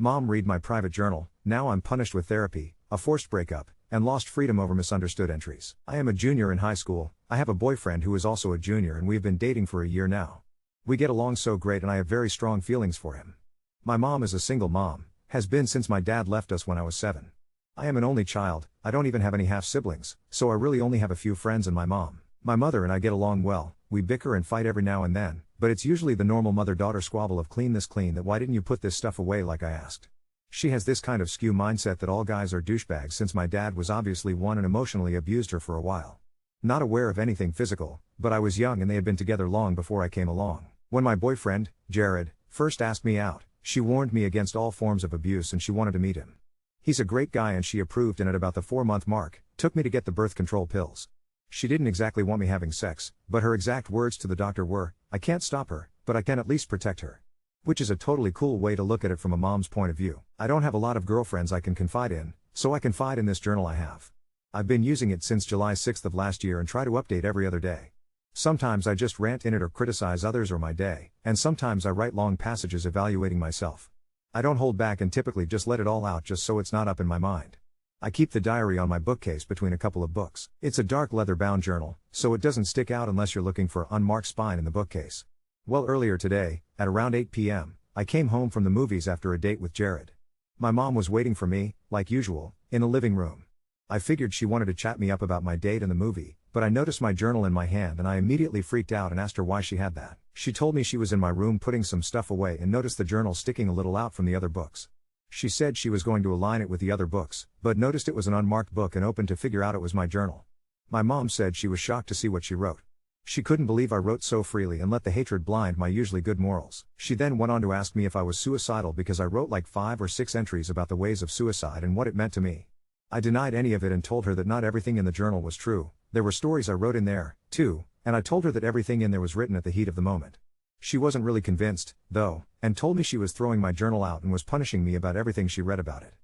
Mom, read my private journal. Now I'm punished with therapy, a forced breakup, and lost freedom over misunderstood entries. I am a junior in high school. I have a boyfriend who is also a junior and we've been dating for a year now. We get along so great and I have very strong feelings for him. My mom is a single mom, has been since my dad left us when I was 7. I am an only child. I don't even have any half-siblings, so I really only have a few friends and my mom. My mother and I get along well. We bicker and fight every now and then, but it's usually the normal mother-daughter squabble of clean this, clean that, why didn't you put this stuff away like I asked. She has this kind of skew mindset that all guys are douchebags since my dad was obviously one and emotionally abused her for a while. Not aware of anything physical, but I was young and they had been together long before I came along. When my boyfriend, Jared, first asked me out, she warned me against all forms of abuse and she wanted to meet him. He's a great guy and she approved, and at about the 4-month mark, took me to get the birth control pills. She didn't exactly want me having sex, but her exact words to the doctor were, "I can't stop her, but I can at least protect her." Which is a totally cool way to look at it from a mom's point of view. I don't have a lot of girlfriends I can confide in, so I confide in this journal I have. I've been using it since July 6th of last year and try to update every other day. Sometimes I just rant in it or criticize others or my day, and sometimes I write long passages evaluating myself. I don't hold back and typically just let it all out just so it's not up in my mind. I keep the diary on my bookcase between a couple of books. It's a dark leather-bound journal, so it doesn't stick out unless you're looking for an unmarked spine in the bookcase. Well, earlier today, at around 8 p.m., I came home from the movies after a date with Jared. My mom was waiting for me, like usual, in the living room. I figured she wanted to chat me up about my date and the movie, but I noticed my journal in my hand and I immediately freaked out and asked her why she had that. She told me she was in my room putting some stuff away and noticed the journal sticking a little out from the other books. She said she was going to align it with the other books, but noticed it was an unmarked book and opened to figure out it was my journal. My mom said she was shocked to see what she wrote. She couldn't believe I wrote so freely and let the hatred blind my usually good morals. She then went on to ask me if I was suicidal because I wrote like 5 or 6 entries about the ways of suicide and what it meant to me. I denied any of it and told her that not everything in the journal was true. There were stories I wrote in there, too, and I told her that everything in there was written at the heat of the moment. She wasn't really convinced, though, and told me she was throwing my journal out and was punishing me about everything she read about it.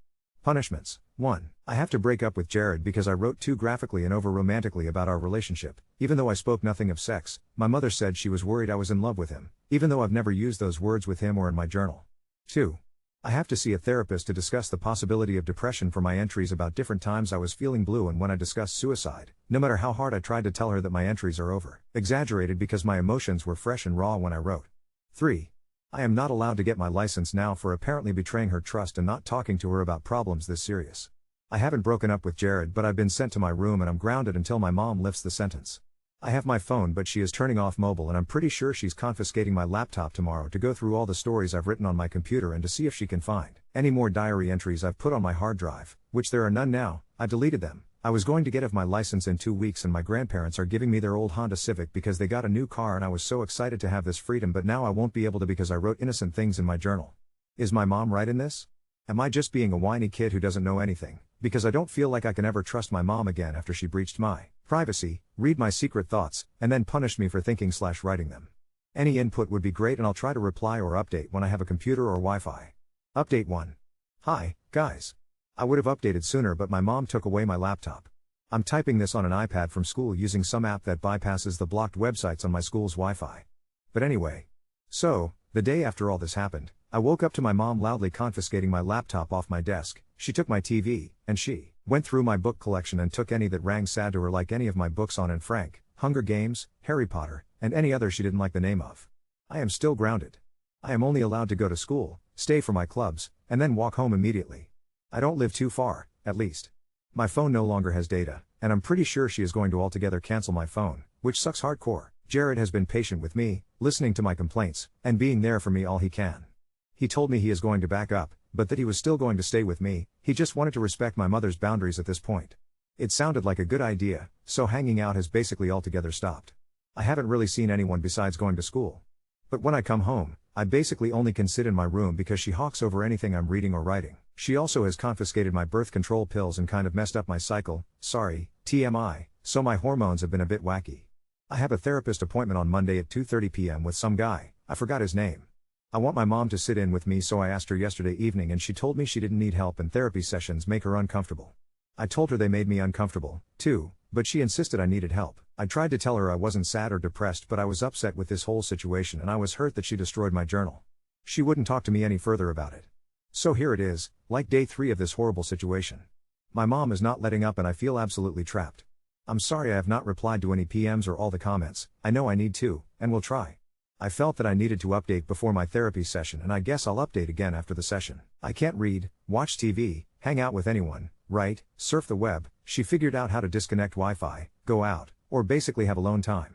Punishments. 1. I have to break up with Jared because I wrote too graphically and over-romantically about our relationship. Even though I spoke nothing of sex, my mother said she was worried I was in love with him, even though I've never used those words with him or in my journal. 2. I have to see a therapist to discuss the possibility of depression for my entries about different times I was feeling blue and when I discussed suicide, no matter how hard I tried to tell her that my entries are exaggerated because my emotions were fresh and raw when I wrote. 3. I am not allowed to get my license now for apparently betraying her trust and not talking to her about problems this serious. I haven't broken up with Jared, but I've been sent to my room and I'm grounded until my mom lifts the sentence. I have my phone, but she is turning off mobile and I'm pretty sure she's confiscating my laptop tomorrow to go through all the stories I've written on my computer and to see if she can find any more diary entries I've put on my hard drive, which there are none now. I deleted them. I was going to get my license in 2 weeks and my grandparents are giving me their old Honda Civic because they got a new car and I was so excited to have this freedom, but now I won't be able to because I wrote innocent things in my journal. Is my mom right in this? Am I just being a whiny kid who doesn't know anything? Because I don't feel like I can ever trust my mom again after she breached my privacy, read my secret thoughts, and then punished me for thinking/writing them. Any input would be great and I'll try to reply or update when I have a computer or Wi-Fi. Update 1. Hi, guys. I would have updated sooner but my mom took away my laptop. I'm typing this on an iPad from school using some app that bypasses the blocked websites on my school's Wi-Fi. But anyway. So, the day after all this happened, I woke up to my mom loudly confiscating my laptop off my desk. She took my TV, and she went through my book collection and took any that rang sad to her, like any of my books on Anne Frank, Hunger Games, Harry Potter, and any other she didn't like the name of. I am still grounded. I am only allowed to go to school, stay for my clubs, and then walk home immediately. I don't live too far, at least. My phone no longer has data, and I'm pretty sure she is going to altogether cancel my phone, which sucks hardcore. Jared has been patient with me, listening to my complaints, and being there for me all he can. He told me he is going to back up, but that he was still going to stay with me. He just wanted to respect my mother's boundaries at this point. It sounded like a good idea, so hanging out has basically altogether stopped. I haven't really seen anyone besides going to school. But when I come home, I basically only can sit in my room because she hawks over anything I'm reading or writing. She also has confiscated my birth control pills and kind of messed up my cycle, sorry, TMI, so my hormones have been a bit wacky. I have a therapist appointment on Monday at 2:30 p.m. with some guy, I forgot his name. I want my mom to sit in with me, so I asked her yesterday evening and she told me she didn't need help and therapy sessions make her uncomfortable. I told her they made me uncomfortable, too, but she insisted I needed help. I tried to tell her I wasn't sad or depressed, but I was upset with this whole situation and I was hurt that she destroyed my journal. She wouldn't talk to me any further about it. So here it is, like day 3 of this horrible situation. My mom is not letting up and I feel absolutely trapped. I'm sorry I have not replied to any PMs or all the comments. I know I need to, and will try. I felt that I needed to update before my therapy session, and I guess I'll update again after the session. I can't read, watch TV, hang out with anyone, write, surf the web. She figured out how to disconnect Wi-Fi, go out, or basically have alone time.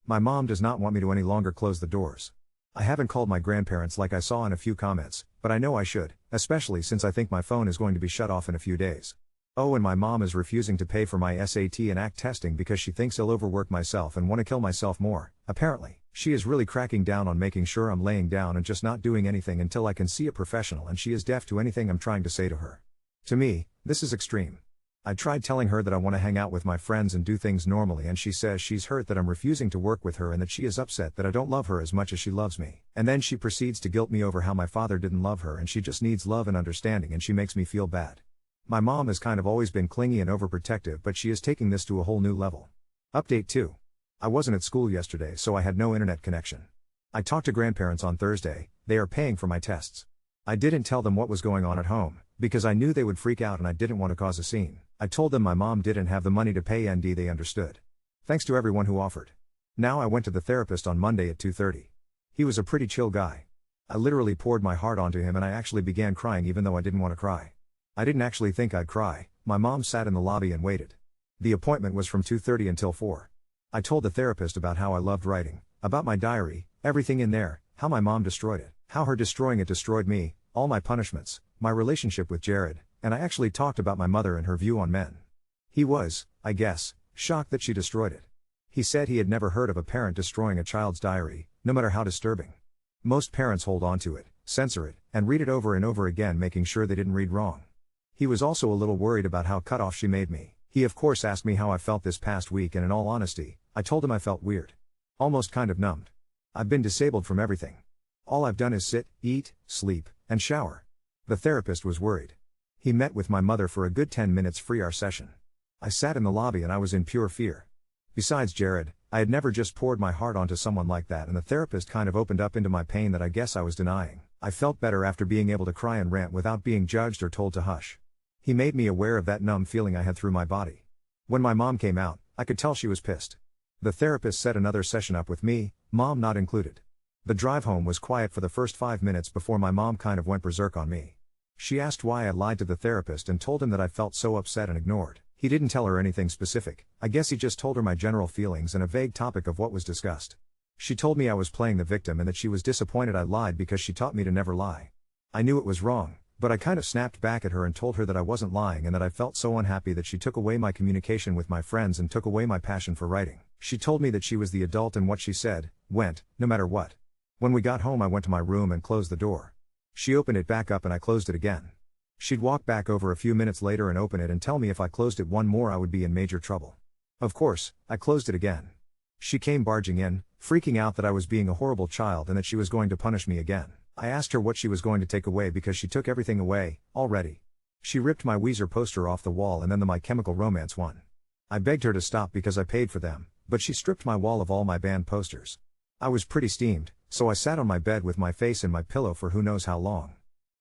My mom does not want me to any longer close the doors. I haven't called my grandparents like I saw in a few comments, but I know I should, especially since I think my phone is going to be shut off in a few days. Oh, and my mom is refusing to pay for my SAT and ACT testing because she thinks I'll overwork myself and want to kill myself more. Apparently, she is really cracking down on making sure I'm laying down and just not doing anything until I can see a professional, and she is deaf to anything I'm trying to say to her. To me, this is extreme. I tried telling her that I want to hang out with my friends and do things normally, and she says she's hurt that I'm refusing to work with her and that she is upset that I don't love her as much as she loves me. And then she proceeds to guilt me over how my father didn't love her and she just needs love and understanding, and she makes me feel bad. My mom has kind of always been clingy and overprotective, but she is taking this to a whole new level. Update 2. I wasn't at school yesterday, so I had no internet connection. I talked to grandparents on Thursday. They are paying for my tests. I didn't tell them what was going on at home, because I knew they would freak out and I didn't want to cause a scene. I told them my mom didn't have the money to pay, and they understood. Thanks to everyone who offered. Now I went to the therapist on Monday at 2:30. He was a pretty chill guy. I literally poured my heart onto him and I actually began crying even though I didn't want to cry. I didn't actually think I'd cry. My mom sat in the lobby and waited. The appointment was from 2:30 until 4. I told the therapist about how I loved writing, about my diary, everything in there, how my mom destroyed it, how her destroying it destroyed me, all my punishments, my relationship with Jared, and I actually talked about my mother and her view on men. He was, I guess, shocked that she destroyed it. He said he had never heard of a parent destroying a child's diary, no matter how disturbing. Most parents hold on to it, censor it, and read it over and over again, making sure they didn't read wrong. He was also a little worried about how cut off she made me. He of course asked me how I felt this past week, and in all honesty, I told him I felt weird. Almost kind of numbed. I've been disabled from everything. All I've done is sit, eat, sleep, and shower. The therapist was worried. He met with my mother for a good 10 minutes free our session. I sat in the lobby and I was in pure fear. Besides Jared, I had never just poured my heart onto someone like that, and the therapist kind of opened up into my pain that I guess I was denying. I felt better after being able to cry and rant without being judged or told to hush. He made me aware of that numb feeling I had through my body. When my mom came out, I could tell she was pissed. The therapist set another session up with me, mom not included. The drive home was quiet for the first 5 minutes before my mom kind of went berserk on me. She asked why I lied to the therapist and told him that I felt so upset and ignored. He didn't tell her anything specific. I guess he just told her my general feelings and a vague topic of what was discussed. She told me I was playing the victim and that she was disappointed I lied because she taught me to never lie. I knew it was wrong, but I kind of snapped back at her and told her that I wasn't lying and that I felt so unhappy that she took away my communication with my friends and took away my passion for writing. She told me that she was the adult and what she said went, no matter what. When we got home, I went to my room and closed the door. She opened it back up and I closed it again. She'd walk back over a few minutes later and open it and tell me if I closed it one more I would be in major trouble. Of course, I closed it again. She came barging in, freaking out that I was being a horrible child and that she was going to punish me again. I asked her what she was going to take away because she took everything away, already. She ripped my Weezer poster off the wall and then the My Chemical Romance one. I begged her to stop because I paid for them, but she stripped my wall of all my band posters. I was pretty steamed, so I sat on my bed with my face in my pillow for who knows how long.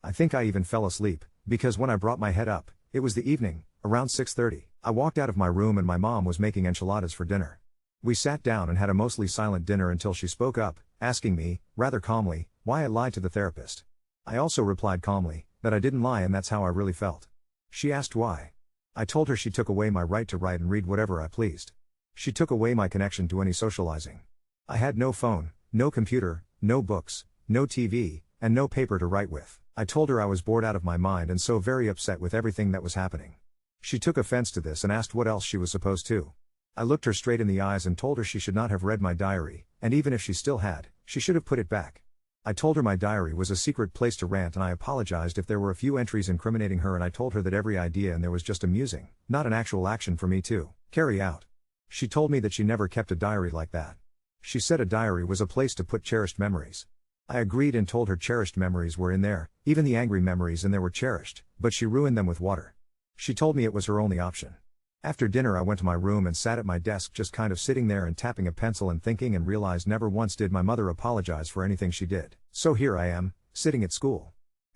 I think I even fell asleep, because when I brought my head up, it was the evening, around 6:30. I walked out of my room and my mom was making enchiladas for dinner. We sat down and had a mostly silent dinner until she spoke up, asking me, rather calmly, why I lied to the therapist. I also replied calmly, that I didn't lie and that's how I really felt. She asked why. I told her she took away my right to write and read whatever I pleased. She took away my connection to any socializing. I had no phone, no computer, no books, no TV, and no paper to write with. I told her I was bored out of my mind and so very upset with everything that was happening. She took offense to this and asked what else she was supposed to. I looked her straight in the eyes and told her she should not have read my diary, and even if she still had, she should have put it back. I told her my diary was a secret place to rant and I apologized if there were a few entries incriminating her, and I told her that every idea in there was just amusing, not an actual action for me to carry out. She told me that she never kept a diary like that. She said a diary was a place to put cherished memories. I agreed and told her cherished memories were in there, even the angry memories in there were cherished, but she ruined them with water. She told me it was her only option. After dinner I went to my room and sat at my desk just kind of sitting there and tapping a pencil and thinking, and realized never once did my mother apologize for anything she did. So here I am, sitting at school.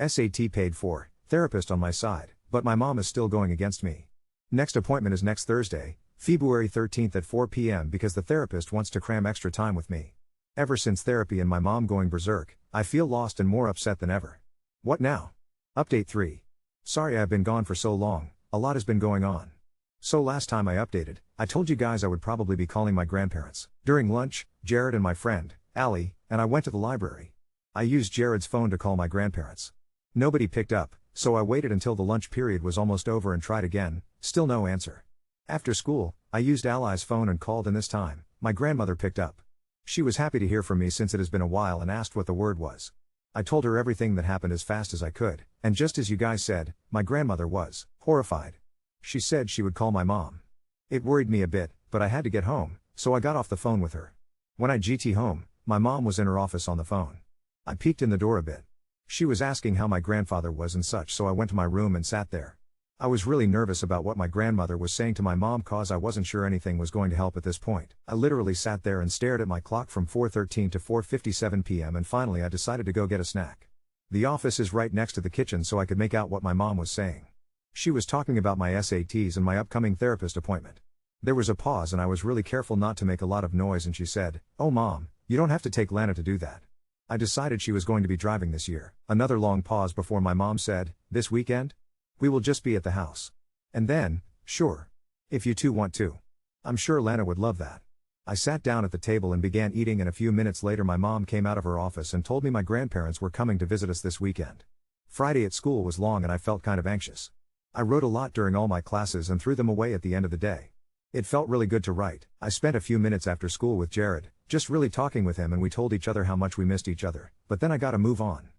SAT paid for, therapist on my side, but my mom is still going against me. Next appointment is next Thursday, February 13th at 4 p.m. because the therapist wants to cram extra time with me. Ever since therapy and my mom going berserk, I feel lost and more upset than ever. What now? Update 3. Sorry I've been gone for so long, a lot has been going on. So last time I updated, I told you guys I would probably be calling my grandparents. During lunch, Jared and my friend, Allie, and I went to the library. I used Jared's phone to call my grandparents. Nobody picked up, so I waited until the lunch period was almost over and tried again, still no answer. After school, I used Allie's phone and called, and this time, my grandmother picked up. She was happy to hear from me since it has been a while and asked what the word was. I told her everything that happened as fast as I could, and just as you guys said, my grandmother was horrified. She said she would call my mom. It worried me a bit, but I had to get home, so I got off the phone with her. When I GT home, my mom was in her office on the phone. I peeked in the door a bit. She was asking how my grandfather was and such, so I went to my room and sat there. I was really nervous about what my grandmother was saying to my mom cause I wasn't sure anything was going to help at this point. I literally sat there and stared at my clock from 4:13 to 4:57 p.m. and finally I decided to go get a snack. The office is right next to the kitchen so I could make out what my mom was saying. She was talking about my SATs and my upcoming therapist appointment. There was a pause and I was really careful not to make a lot of noise and she said, "Oh mom, you don't have to take Lana to do that." I decided she was going to be driving this year. Another long pause before my mom said, "This weekend? We will just be at the house." And then, "Sure. If you two want to. I'm sure Lana would love that." I sat down at the table and began eating, and a few minutes later my mom came out of her office and told me my grandparents were coming to visit us this weekend. Friday at school was long and I felt kind of anxious. I wrote a lot during all my classes and threw them away at the end of the day. It felt really good to write. I spent a few minutes after school with Jared, just really talking with him, and we told each other how much we missed each other, but then I gotta move on.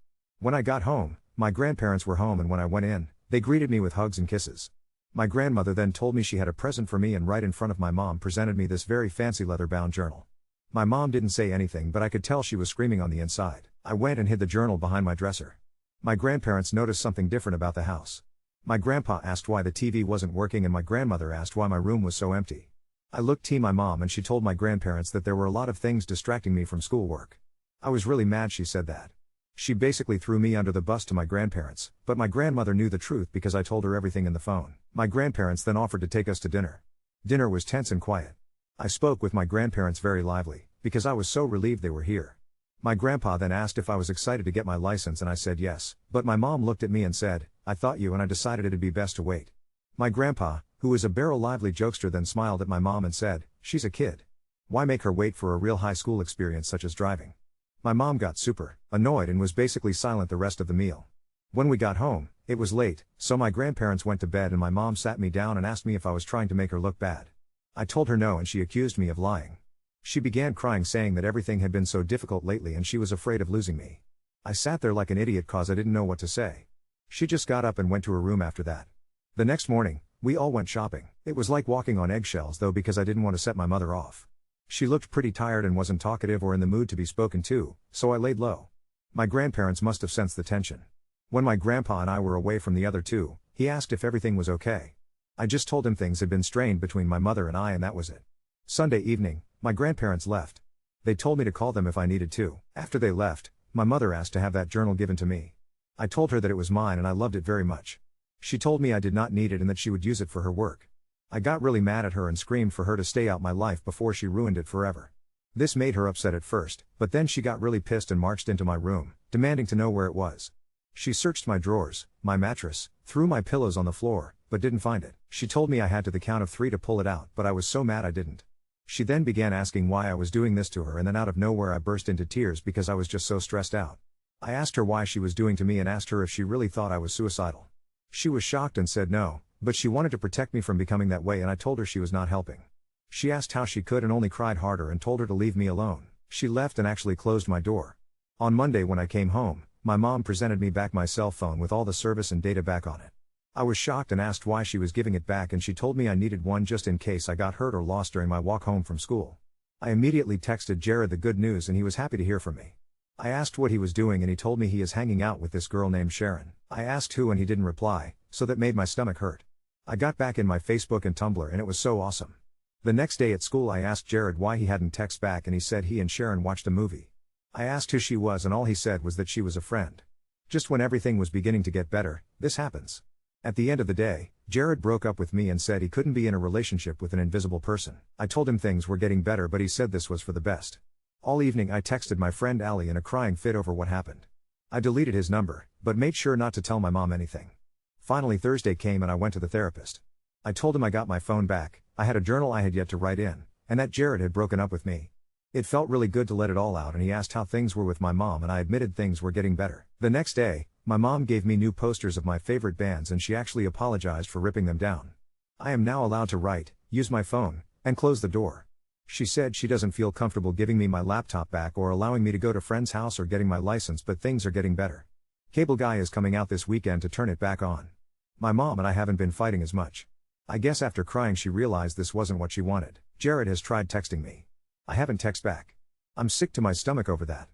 When I got home, my grandparents were home, and when I went in, they greeted me with hugs and kisses. My grandmother then told me she had a present for me and right in front of my mom presented me this very fancy leather-bound journal. My mom didn't say anything, but I could tell she was screaming on the inside. I went and hid the journal behind my dresser. My grandparents noticed something different about the house. My grandpa asked why the TV wasn't working and my grandmother asked why my room was so empty. I looked to my mom and she told my grandparents that there were a lot of things distracting me from schoolwork. I was really mad she said that. She basically threw me under the bus to my grandparents, but my grandmother knew the truth because I told her everything in the phone. My grandparents then offered to take us to dinner. Dinner was tense and quiet. I spoke with my grandparents very lively, because I was so relieved they were here. My grandpa then asked if I was excited to get my license and I said yes, but my mom looked at me and said, "I thought you," and I decided it'd be best to wait. My grandpa, who is a barrel lively jokester, then smiled at my mom and said, "She's a kid. Why make her wait for a real high school experience such as driving?" My mom got super annoyed and was basically silent the rest of the meal. When we got home, it was late, so my grandparents went to bed and my mom sat me down and asked me if I was trying to make her look bad. I told her no and she accused me of lying. She began crying saying that everything had been so difficult lately and she was afraid of losing me. I sat there like an idiot cause I didn't know what to say. She just got up and went to her room after that. The next morning, we all went shopping. It was like walking on eggshells though because I didn't want to set my mother off. She looked pretty tired and wasn't talkative or in the mood to be spoken to, so I laid low. My grandparents must have sensed the tension. When my grandpa and I were away from the other two, he asked if everything was okay. I just told him things had been strained between my mother and I and that was it. Sunday evening, my grandparents left. They told me to call them if I needed to. After they left, my mother asked to have that journal given to me. I told her that it was mine and I loved it very much. She told me I did not need it and that she would use it for her work. I got really mad at her and screamed for her to stay out my life before she ruined it forever. This made her upset at first, but then she got really pissed and marched into my room, demanding to know where it was. She searched my drawers, my mattress, threw my pillows on the floor, but didn't find it. She told me I had to the count of 3 to pull it out, but I was so mad I didn't. She then began asking why I was doing this to her and then out of nowhere I burst into tears because I was just so stressed out. I asked her why she was doing to me and asked her if she really thought I was suicidal. She was shocked and said no, but she wanted to protect me from becoming that way and I told her she was not helping. She asked how she could and only cried harder and told her to leave me alone. She left and actually closed my door. On Monday when I came home, my mom presented me back my cell phone with all the service and data back on it. I was shocked and asked why she was giving it back and she told me I needed one just in case I got hurt or lost during my walk home from school. I immediately texted Jared the good news and he was happy to hear from me. I asked what he was doing and he told me he is hanging out with this girl named Sharon. I asked who and he didn't reply, so that made my stomach hurt. I got back in my Facebook and Tumblr and it was so awesome. The next day at school I asked Jared why he hadn't texted back and he said he and Sharon watched a movie. I asked who she was and all he said was that she was a friend. Just when everything was beginning to get better, this happens. At the end of the day, Jared broke up with me and said he couldn't be in a relationship with an invisible person. I told him things were getting better, but he said this was for the best. All evening I texted my friend Ali in a crying fit over what happened. I deleted his number, but made sure not to tell my mom anything. Finally Thursday came and I went to the therapist. I told him I got my phone back, I had a journal I had yet to write in, and that Jared had broken up with me. It felt really good to let it all out, and he asked how things were with my mom, and I admitted things were getting better. The next day, my mom gave me new posters of my favorite bands and she actually apologized for ripping them down. I am now allowed to write, use my phone, and close the door. She said she doesn't feel comfortable giving me my laptop back or allowing me to go to friend's house or getting my license, but things are getting better. Cable Guy is coming out this weekend to turn it back on. My mom and I haven't been fighting as much. I guess after crying she realized this wasn't what she wanted. Jared has tried texting me. I haven't texted back. I'm sick to my stomach over that.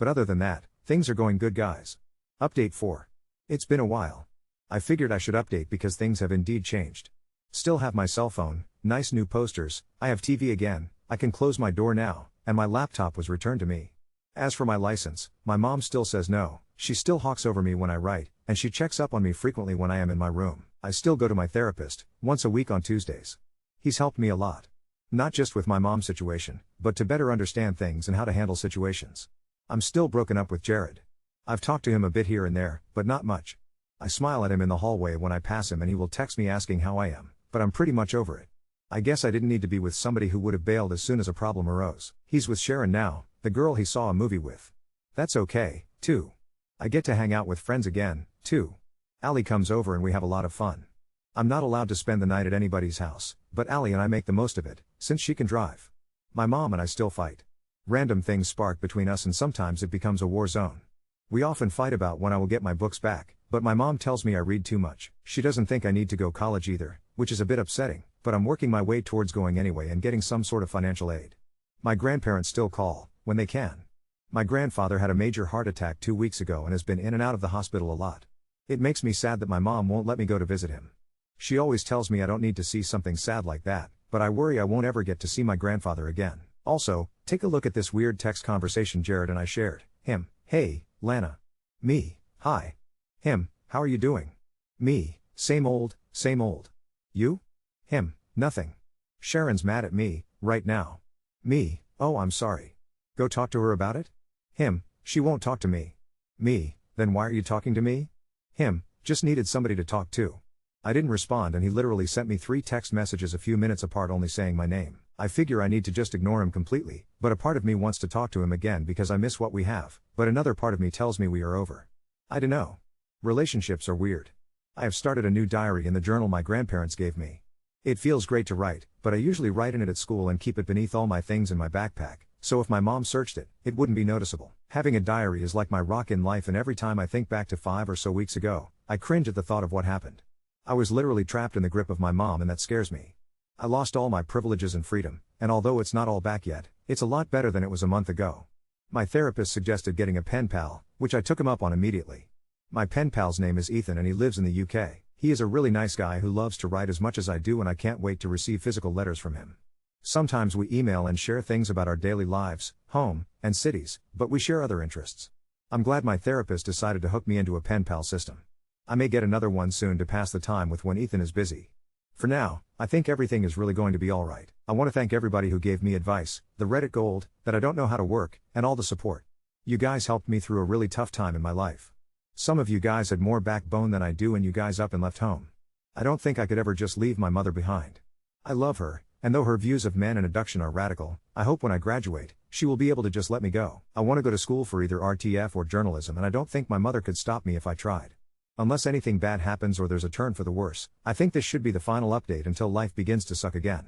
But other than that, things are going good, guys. Update 4. It's been a while. I figured I should update because things have indeed changed. Still have my cell phone, nice new posters, I have TV again, I can close my door now, and my laptop was returned to me. As for my license, my mom still says no, she still hawks over me when I write, and she checks up on me frequently when I am in my room. I still go to my therapist, once a week on Tuesdays. He's helped me a lot. Not just with my mom's situation, but to better understand things and how to handle situations. I'm still broken up with Jared. I've talked to him a bit here and there, but not much. I smile at him in the hallway when I pass him and he will text me asking how I am, but I'm pretty much over it. I guess I didn't need to be with somebody who would have bailed as soon as a problem arose. He's with Sharon now, the girl he saw a movie with. That's okay, too. I get to hang out with friends again, too. Ali comes over and we have a lot of fun. I'm not allowed to spend the night at anybody's house, but Ali and I make the most of it, since she can drive. My mom and I still fight. Random things spark between us and sometimes it becomes a war zone. We often fight about when I will get my books back, but my mom tells me I read too much. She doesn't think I need to go college either, which is a bit upsetting, but I'm working my way towards going anyway and getting some sort of financial aid. My grandparents still call, when they can. My grandfather had a major heart attack 2 weeks ago and has been in and out of the hospital a lot. It makes me sad that my mom won't let me go to visit him. She always tells me I don't need to see something sad like that, but I worry I won't ever get to see my grandfather again. Also, take a look at this weird text conversation Jared and I shared. Him, hey, Lana. Me, hi. Him, how are you doing? Me, same old, same old. You? Him, nothing. Sharon's mad at me, right now. Me, oh I'm sorry. Go talk to her about it? Him, she won't talk to me. Me, then why are you talking to me? Him, just needed somebody to talk to. I didn't respond and he literally sent me 3 text messages a few minutes apart only saying my name. I figure I need to just ignore him completely, but a part of me wants to talk to him again because I miss what we have, but another part of me tells me we are over. I dunno. Relationships are weird. I have started a new diary in the journal my grandparents gave me. It feels great to write, but I usually write in it at school and keep it beneath all my things in my backpack, so if my mom searched it, it wouldn't be noticeable. Having a diary is like my rock in life, and every time I think back to 5 or so weeks ago, I cringe at the thought of what happened. I was literally trapped in the grip of my mom and that scares me. I lost all my privileges and freedom, and although it's not all back yet, it's a lot better than it was a month ago. My therapist suggested getting a pen pal, which I took him up on immediately. My pen pal's name is Ethan and he lives in the UK. He is a really nice guy who loves to write as much as I do and I can't wait to receive physical letters from him. Sometimes we email and share things about our daily lives, home, and cities, but we share other interests. I'm glad my therapist decided to hook me into a pen pal system. I may get another one soon to pass the time with when Ethan is busy. For now, I think everything is really going to be alright. I want to thank everybody who gave me advice, the Reddit gold, that I don't know how to work, and all the support. You guys helped me through a really tough time in my life. Some of you guys had more backbone than I do and you guys up and left home. I don't think I could ever just leave my mother behind. I love her, and though her views of men and adoption are radical, I hope when I graduate, she will be able to just let me go. I want to go to school for either RTF or journalism and I don't think my mother could stop me if I tried. Unless anything bad happens or there's a turn for the worse, I think this should be the final update until life begins to suck again.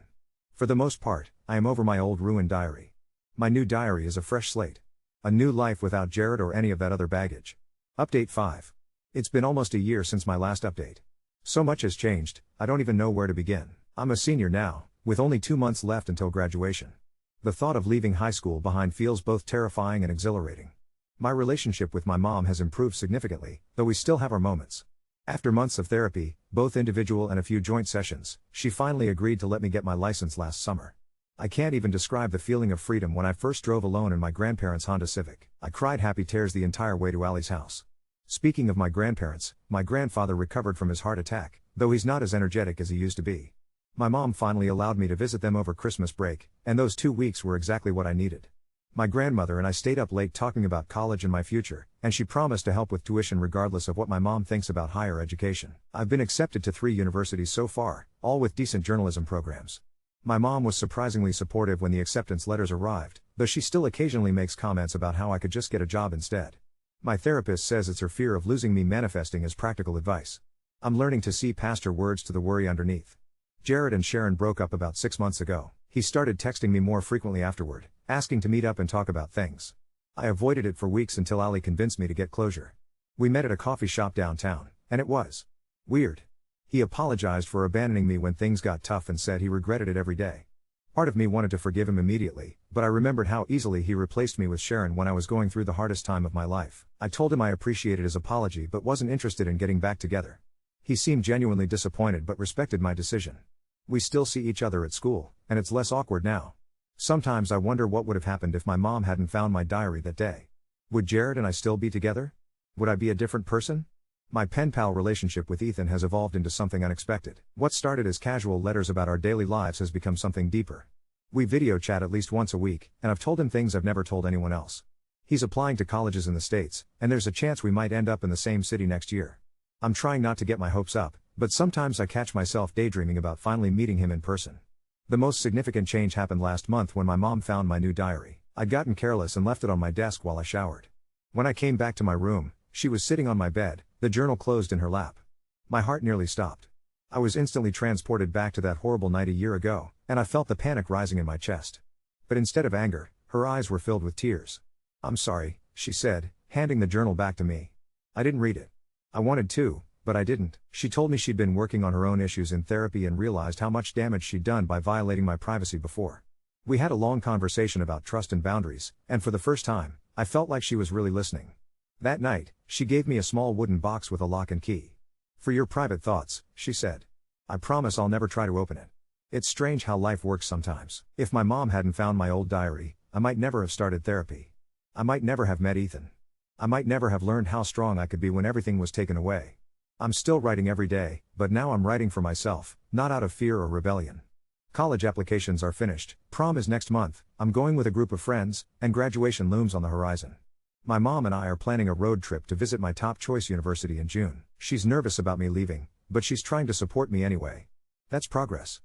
For the most part, I am over my old ruined diary. My new diary is a fresh slate. A new life without Jared or any of that other baggage. Update 5. It's been almost a year since my last update. So much has changed, I don't even know where to begin. I'm a senior now, with only 2 months left until graduation. The thought of leaving high school behind feels both terrifying and exhilarating. My relationship with my mom has improved significantly, though we still have our moments. After months of therapy, both individual and a few joint sessions, she finally agreed to let me get my license last summer. I can't even describe the feeling of freedom when I first drove alone in my grandparents' Honda Civic. I cried happy tears the entire way to Ali's house. Speaking of my grandparents, my grandfather recovered from his heart attack, though he's not as energetic as he used to be. My mom finally allowed me to visit them over Christmas break, and those 2 weeks were exactly what I needed. My grandmother and I stayed up late talking about college and my future, and she promised to help with tuition regardless of what my mom thinks about higher education. I've been accepted to 3 universities so far, all with decent journalism programs. My mom was surprisingly supportive when the acceptance letters arrived, though she still occasionally makes comments about how I could just get a job instead. My therapist says it's her fear of losing me manifesting as practical advice. I'm learning to see past her words to the worry underneath. Jared and Sharon broke up about 6 months ago. He started texting me more frequently afterward, asking to meet up and talk about things. I avoided it for weeks until Ali convinced me to get closure. We met at a coffee shop downtown, and it was weird. He apologized for abandoning me when things got tough and said he regretted it every day. Part of me wanted to forgive him immediately, but I remembered how easily he replaced me with Sharon when I was going through the hardest time of my life. I told him I appreciated his apology but wasn't interested in getting back together. He seemed genuinely disappointed but respected my decision. We still see each other at school, and it's less awkward now. Sometimes I wonder what would have happened if my mom hadn't found my diary that day. Would Jared and I still be together? Would I be a different person? My pen pal relationship with Ethan has evolved into something unexpected. What started as casual letters about our daily lives has become something deeper. We video chat at least once a week, and I've told him things I've never told anyone else. He's applying to colleges in the States, and there's a chance we might end up in the same city next year. I'm trying not to get my hopes up, but sometimes I catch myself daydreaming about finally meeting him in person. The most significant change happened last month when my mom found my new diary. I'd gotten careless and left it on my desk while I showered. When I came back to my room, she was sitting on my bed, the journal closed in her lap. My heart nearly stopped. I was instantly transported back to that horrible night a year ago, and I felt the panic rising in my chest. But instead of anger, her eyes were filled with tears. "I'm sorry," she said, handing the journal back to me. I didn't read it. I wanted to, but I didn't. She told me she'd been working on her own issues in therapy and realized how much damage she'd done by violating my privacy before. We had a long conversation about trust and boundaries, and for the first time, I felt like she was really listening. That night, she gave me a small wooden box with a lock and key. "For your private thoughts," she said. "I promise I'll never try to open it." It's strange how life works sometimes. If my mom hadn't found my old diary, I might never have started therapy. I might never have met Ethan. I might never have learned how strong I could be when everything was taken away. I'm still writing every day, but now I'm writing for myself, not out of fear or rebellion. College applications are finished, prom is next month, I'm going with a group of friends, and graduation looms on the horizon. My mom and I are planning a road trip to visit my top choice university in June. She's nervous about me leaving, but she's trying to support me anyway. That's progress.